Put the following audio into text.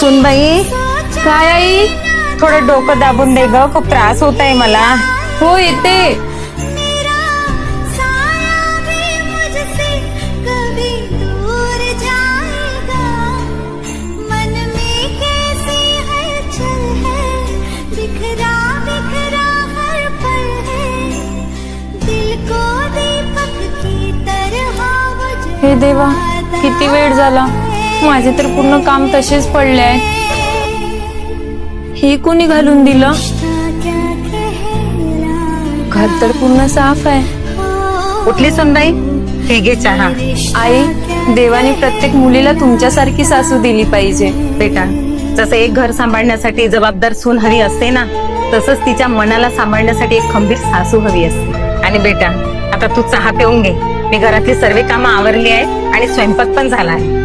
सुनबाई, काय आई? थोडं डोकं दाबून दे ग, खूप त्रास होत आहे मला. हो येते. हे देवा, किती वेळ झाला, माझे तर पूर्ण काम तसेच पडले आहे. हे कोणी घालून दिलं? घर तर पूर्ण साफ आहे. उठली सुनबाई? हे घे चहा. आई, देवाने प्रत्येक मुलीला तुमच्यासारखी सासू दिली पाहिजे. बेटा, जसं एक घर सांभाळण्यासाठी जबाबदार सून हवी असते ना, तसंच तिच्या मनाला सांभाळण्यासाठी एक खंबीर सासू हवी असते. आणि बेटा, आता तू चहा पिऊन घे. मी घरातली सर्व कामं आवरली आहे आणि स्वयंपाक पण झाला आहे.